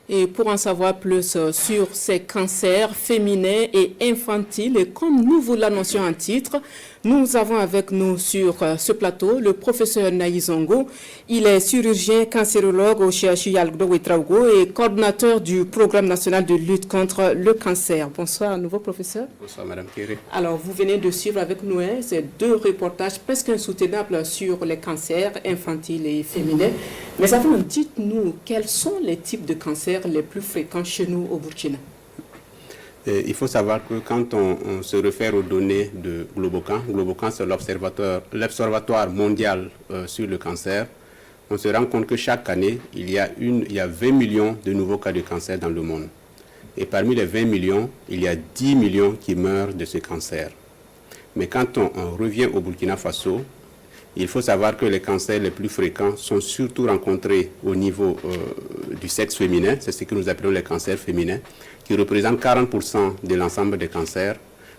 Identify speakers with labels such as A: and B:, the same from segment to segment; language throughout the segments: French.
A: Et pour en savoir plus sur ces cancers féminins et infantiles, et comme nous vous l'annoncions en titre, nous avons avec nous sur ce plateau le professeur Naïzongo. Il est chirurgien cancérologue au CHU Yalgdo Ouetraogo et coordinateur du programme national de lutte contre le cancer. Bonsoir à nouveau, professeur.
B: Bonsoir, Madame Kéré.
A: Alors, vous venez de suivre avec nous ces deux reportages presque insoutenables sur les cancers infantiles et féminins. Mais avant, dites-nous, quels sont les types de cancers les plus fréquents chez nous au Burkina?
B: Il faut savoir que quand on se réfère aux données de Globocan, Globocan c'est l'Observatoire mondial sur le cancer, on se rend compte que chaque année, il y a 20 millions de nouveaux cas de cancer dans le monde. Et parmi les 20 millions, il y a 10 millions qui meurent de ce cancer. Mais quand on revient au Burkina Faso, il faut savoir que les cancers les plus fréquents sont surtout rencontrés au niveau du sexe féminin, c'est ce que nous appelons les cancers féminins, qui représentent 40% de l'ensemble des cancers.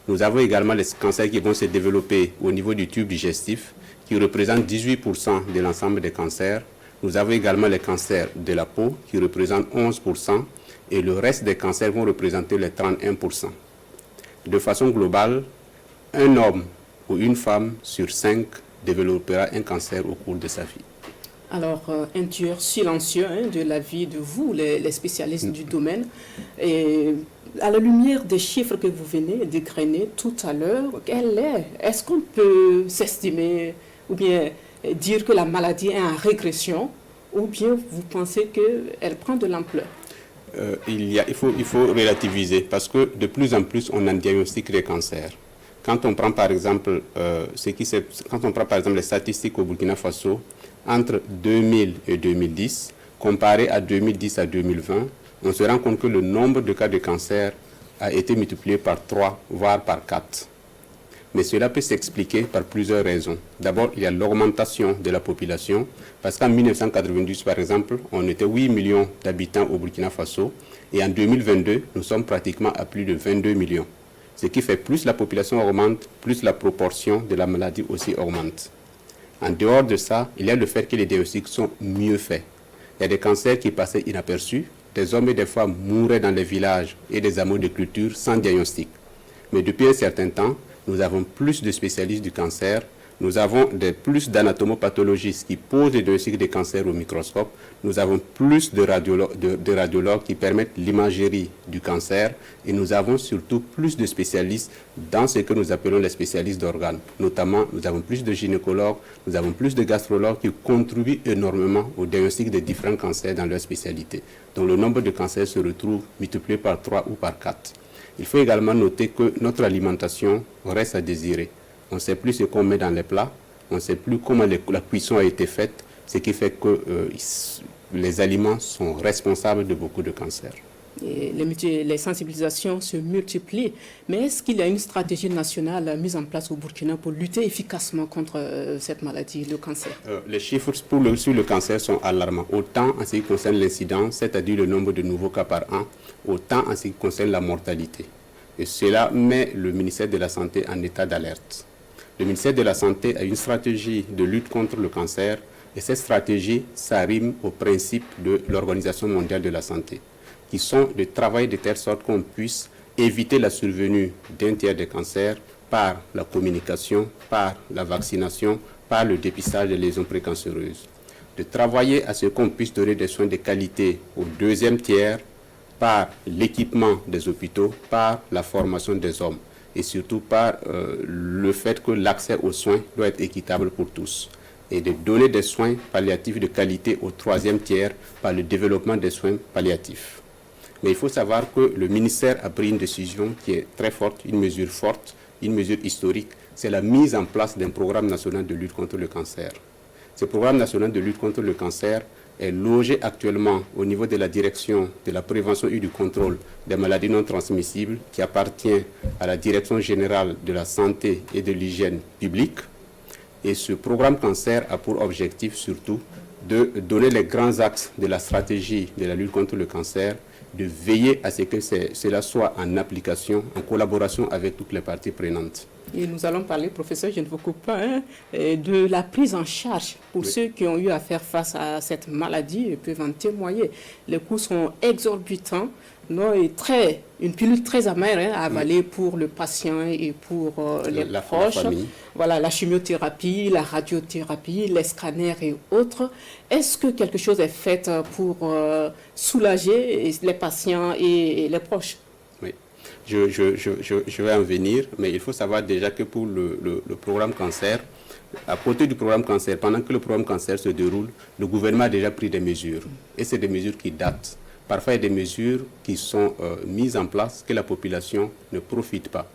B: Nous avons également les cancers qui vont se développer au niveau du tube digestif, qui représentent 18% de l'ensemble des cancers. Nous avons également les cancers de la peau, qui représentent 11%, et le reste des cancers vont représenter les 31%. De façon globale, un homme ou une femme sur 5 développera un cancer au cours de sa vie.
A: Alors, un tueur silencieux de la vie de vous, les spécialistes du domaine. Et à la lumière des chiffres que vous venez d'égrainer tout à l'heure, est-ce qu'on peut s'estimer ou bien dire que la maladie est en régression ou bien vous pensez qu'elle prend de l'ampleur?
B: Il faut relativiser parce que de plus en plus, on en diagnostique les cancers. Quand on prend par exemple les statistiques au Burkina Faso, entre 2000 et 2010, comparé à 2010 à 2020, on se rend compte que le nombre de cas de cancer a été multiplié par 3, voire par 4. Mais cela peut s'expliquer par plusieurs raisons. D'abord, il y a l'augmentation de la population, parce qu'en 1992, par exemple, on était 8 millions d'habitants au Burkina Faso, et en 2022, nous sommes pratiquement à plus de 22 millions. Ce qui fait plus la population augmente, plus la proportion de la maladie aussi augmente. En dehors de ça, il y a le fait que les diagnostics sont mieux faits. Il y a des cancers qui passaient inaperçus. Des hommes et des femmes mouraient dans les villages et des hameaux de culture sans diagnostic. Mais depuis un certain temps, nous avons plus de spécialistes du cancer. Nous avons plus d'anatomopathologistes qui posent les diagnostics des cancers au microscope. Nous avons plus de radiologues qui permettent l'imagerie du cancer. Et nous avons surtout plus de spécialistes dans ce que nous appelons les spécialistes d'organes. Notamment, nous avons plus de gynécologues, nous avons plus de gastrologues qui contribuent énormément au diagnostic des différents cancers dans leur spécialité. Donc le nombre de cancers se retrouve multiplié par 3 ou par 4. Il faut également noter que notre alimentation reste à désirer. On ne sait plus ce qu'on met dans les plats, on ne sait plus comment la cuisson a été faite, ce qui fait que les aliments sont responsables de beaucoup de cancers.
A: Et les sensibilisations se multiplient, mais est-ce qu'il y a une stratégie nationale mise en place au Burkina pour lutter efficacement contre cette maladie, le cancer?
B: Les chiffres sur le cancer sont alarmants, autant en ce qui concerne l'incidence, c'est-à-dire le nombre de nouveaux cas par an, autant en ce qui concerne la mortalité. Et cela met le ministère de la Santé en état d'alerte. Le ministère de la Santé a une stratégie de lutte contre le cancer et cette stratégie s'arrime aux principes de l'Organisation mondiale de la santé, qui sont de travailler de telle sorte qu'on puisse éviter la survenue d'un tiers des cancers par la communication, par la vaccination, par le dépistage des lésions précancéreuses. De travailler à ce qu'on puisse donner des soins de qualité au deuxième tiers par l'équipement des hôpitaux, par la formation des hommes et surtout par le fait que l'accès aux soins doit être équitable pour tous et de donner des soins palliatifs de qualité au troisième tiers par le développement des soins palliatifs. Mais il faut savoir que le ministère a pris une décision qui est très forte, une mesure historique, c'est la mise en place d'un programme national de lutte contre le cancer. Ce programme national de lutte contre le cancer est logé actuellement au niveau de la direction de la prévention et du contrôle des maladies non transmissibles qui appartient à la direction générale de la santé et de l'hygiène publique. Et ce programme cancer a pour objectif surtout de donner les grands axes de la stratégie de la lutte contre le cancer, de veiller à ce que cela soit en application, en collaboration avec toutes les parties prenantes.
A: Et nous allons parler, professeur, je ne vous coupe pas, de la prise en charge pour ceux qui ont eu à faire face à cette maladie et peuvent en témoigner. Les coûts sont exorbitants, non, et une pilule très amère à avaler pour le patient et pour les proches. Voilà, la chimiothérapie, la radiothérapie, les scanners et autres. Est-ce que quelque chose est fait pour soulager les patients et les proches?
B: Oui. Je vais en venir, mais il faut savoir déjà que pour le programme cancer, à côté du programme cancer, pendant que le programme cancer se déroule, le gouvernement a déjà pris des mesures. Et c'est des mesures qui datent. Parfois, il y a des mesures qui sont mises en place que la population ne profite pas.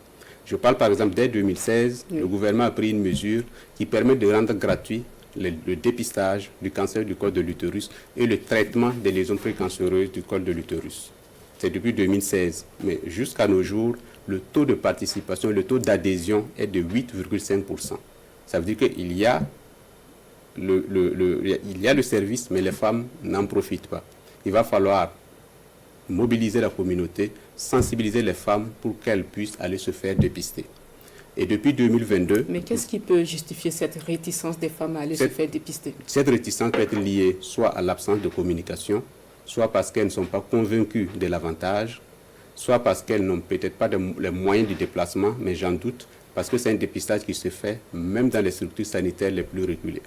B: Je parle par exemple dès 2016, le gouvernement a pris une mesure qui permet de rendre gratuit le dépistage du cancer du col de l'utérus et le traitement des lésions précancéreuses du col de l'utérus. C'est depuis 2016, mais jusqu'à nos jours, le taux de participation, le taux d'adhésion est de 8,5%. Ça veut dire qu'il y a le service, mais les femmes n'en profitent pas. Il va falloir mobiliser la communauté, sensibiliser les femmes pour qu'elles puissent aller se faire dépister. Et depuis 2022...
A: Mais qu'est-ce qui peut justifier cette réticence des femmes à aller se faire dépister?
B: Cette réticence peut être liée soit à l'absence de communication, soit parce qu'elles ne sont pas convaincues de l'avantage, soit parce qu'elles n'ont peut-être pas les moyens du déplacement, mais j'en doute, parce que c'est un dépistage qui se fait même dans les structures sanitaires les plus reculées.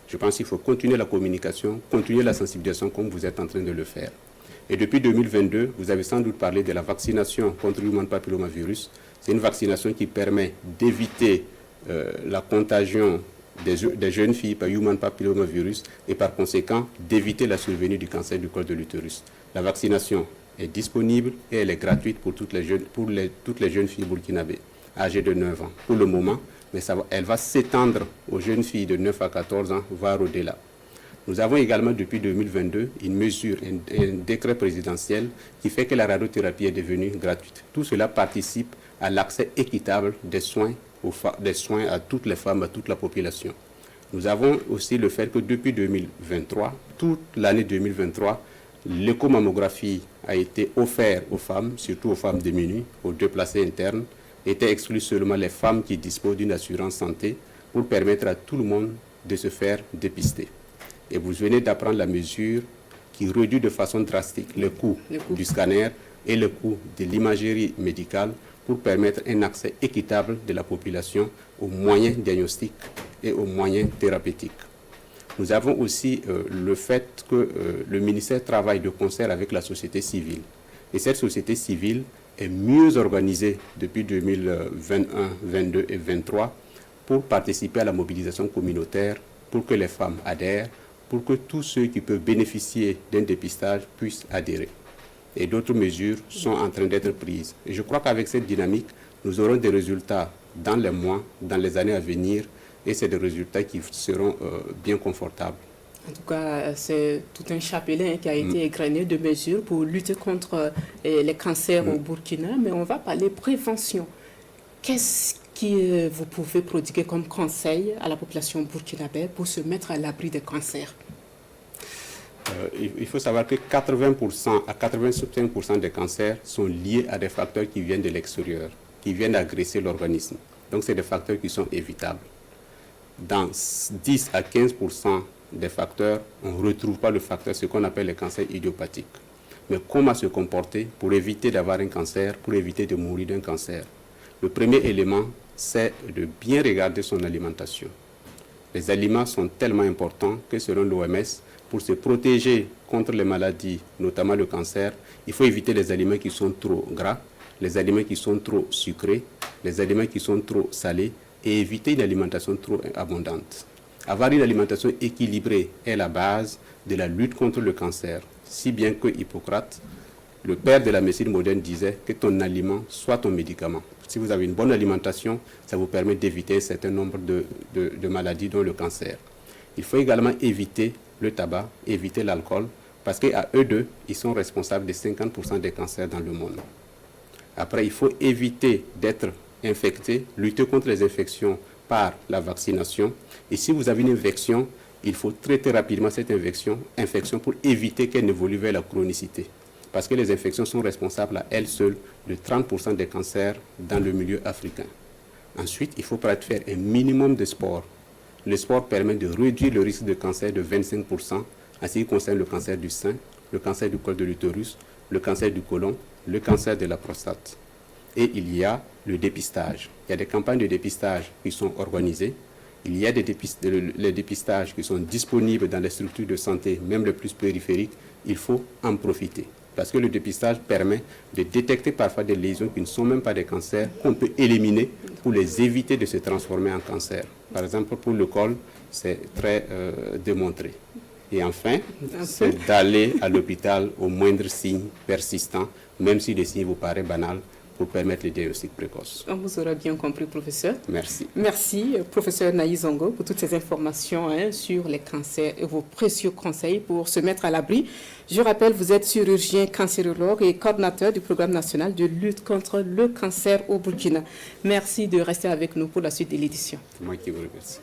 B: Je pense qu'il faut continuer la communication, continuer la sensibilisation comme vous êtes en train de le faire. Et depuis 2022, vous avez sans doute parlé de la vaccination contre l'human papillomavirus. C'est une vaccination qui permet d'éviter la contagion des jeunes filles par human papillomavirus et par conséquent d'éviter la survenue du cancer du col de l'utérus. La vaccination est disponible et elle est gratuite pour toutes les jeunes filles burkinabées âgées de 9 ans pour le moment, mais elle va s'étendre aux jeunes filles de 9 à 14 ans, voire au-delà. Nous avons également depuis 2022 une mesure, un décret présidentiel qui fait que la radiothérapie est devenue gratuite. Tout cela participe à l'accès équitable des soins à toutes les femmes, à toute la population. Nous avons aussi le fait que depuis 2023, toute l'année 2023, l'échomammographie a été offerte aux femmes, surtout aux femmes démunies, aux déplacés internes, était exclu seulement les femmes qui disposent d'une assurance santé pour permettre à tout le monde de se faire dépister. Et vous venez d'apprendre la mesure qui réduit de façon drastique le coût du scanner et le coût de l'imagerie médicale pour permettre un accès équitable de la population aux moyens diagnostiques et aux moyens thérapeutiques. Nous avons aussi le fait que le ministère travaille de concert avec la société civile. Et cette société civile est mieux organisée depuis 2021, 2022 et 2023 pour participer à la mobilisation communautaire, pour que les femmes adhèrent, pour que tous ceux qui peuvent bénéficier d'un dépistage puissent adhérer. Et d'autres mesures sont en train d'être prises. Et je crois qu'avec cette dynamique, nous aurons des résultats dans les mois, dans les années à venir, et c'est des résultats qui seront bien confortables.
A: En tout cas, c'est tout un chapelet qui a été égrené de mesures pour lutter contre les cancers au Burkina, mais on va parler prévention. Qu'est-ce que vous pouvez prodiguer comme conseil à la population burkinabé pour se mettre à l'abri des cancers?
B: Il faut savoir que 80% à 85% des cancers sont liés à des facteurs qui viennent de l'extérieur, qui viennent agresser l'organisme. Donc, c'est des facteurs qui sont évitables. Dans 10 à 15% des facteurs, on ne retrouve pas le facteur, ce qu'on appelle les cancers idiopathiques. Mais comment se comporter pour éviter d'avoir un cancer, pour éviter de mourir d'un cancer? Le premier élément, c'est de bien regarder son alimentation. Les aliments sont tellement importants que selon l'OMS, pour se protéger contre les maladies, notamment le cancer, il faut éviter les aliments qui sont trop gras, les aliments qui sont trop sucrés, les aliments qui sont trop salés et éviter une alimentation trop abondante. Avoir une alimentation équilibrée est la base de la lutte contre le cancer, si bien que Hippocrate, le père de la médecine moderne, disait que ton aliment soit ton médicament. Si vous avez une bonne alimentation, ça vous permet d'éviter un certain nombre de maladies, dont le cancer. Il faut également éviter le tabac, éviter l'alcool, parce qu'à eux deux, ils sont responsables de 50% des cancers dans le monde. Après, il faut éviter d'être infecté, lutter contre les infections par la vaccination. Et si vous avez une infection, il faut traiter rapidement cette infection pour éviter qu'elle n'évolue vers la chronicité. Parce que les infections sont responsables à elles seules de 30% des cancers dans le milieu africain. Ensuite, il faut faire un minimum de sport. Le sport permet de réduire le risque de cancer de 25% en ce qui concerne le cancer du sein, le cancer du col de l'utérus, le cancer du côlon, le cancer de la prostate. Et il y a le dépistage. Il y a des campagnes de dépistage qui sont organisées. Il y a les dépistages qui sont disponibles dans les structures de santé, même les plus périphériques. Il faut en profiter. Parce que le dépistage permet de détecter parfois des lésions qui ne sont même pas des cancers, qu'on peut éliminer pour les éviter de se transformer en cancer. Par exemple, pour le col, c'est très démontré. Et enfin, c'est d'aller à l'hôpital au moindre signe persistant, même si le signe vous paraît banal, pour permettre le diagnostic précoce.
A: On vous aura bien compris, professeur.
B: Merci.
A: Merci, professeur Naïzongo, pour toutes ces informations sur les cancers et vos précieux conseils pour se mettre à l'abri. Je rappelle, vous êtes chirurgien cancérologue et coordinateur du programme national de lutte contre le cancer au Burkina. Merci de rester avec nous pour la suite de l'édition.
B: C'est moi qui vous remercie.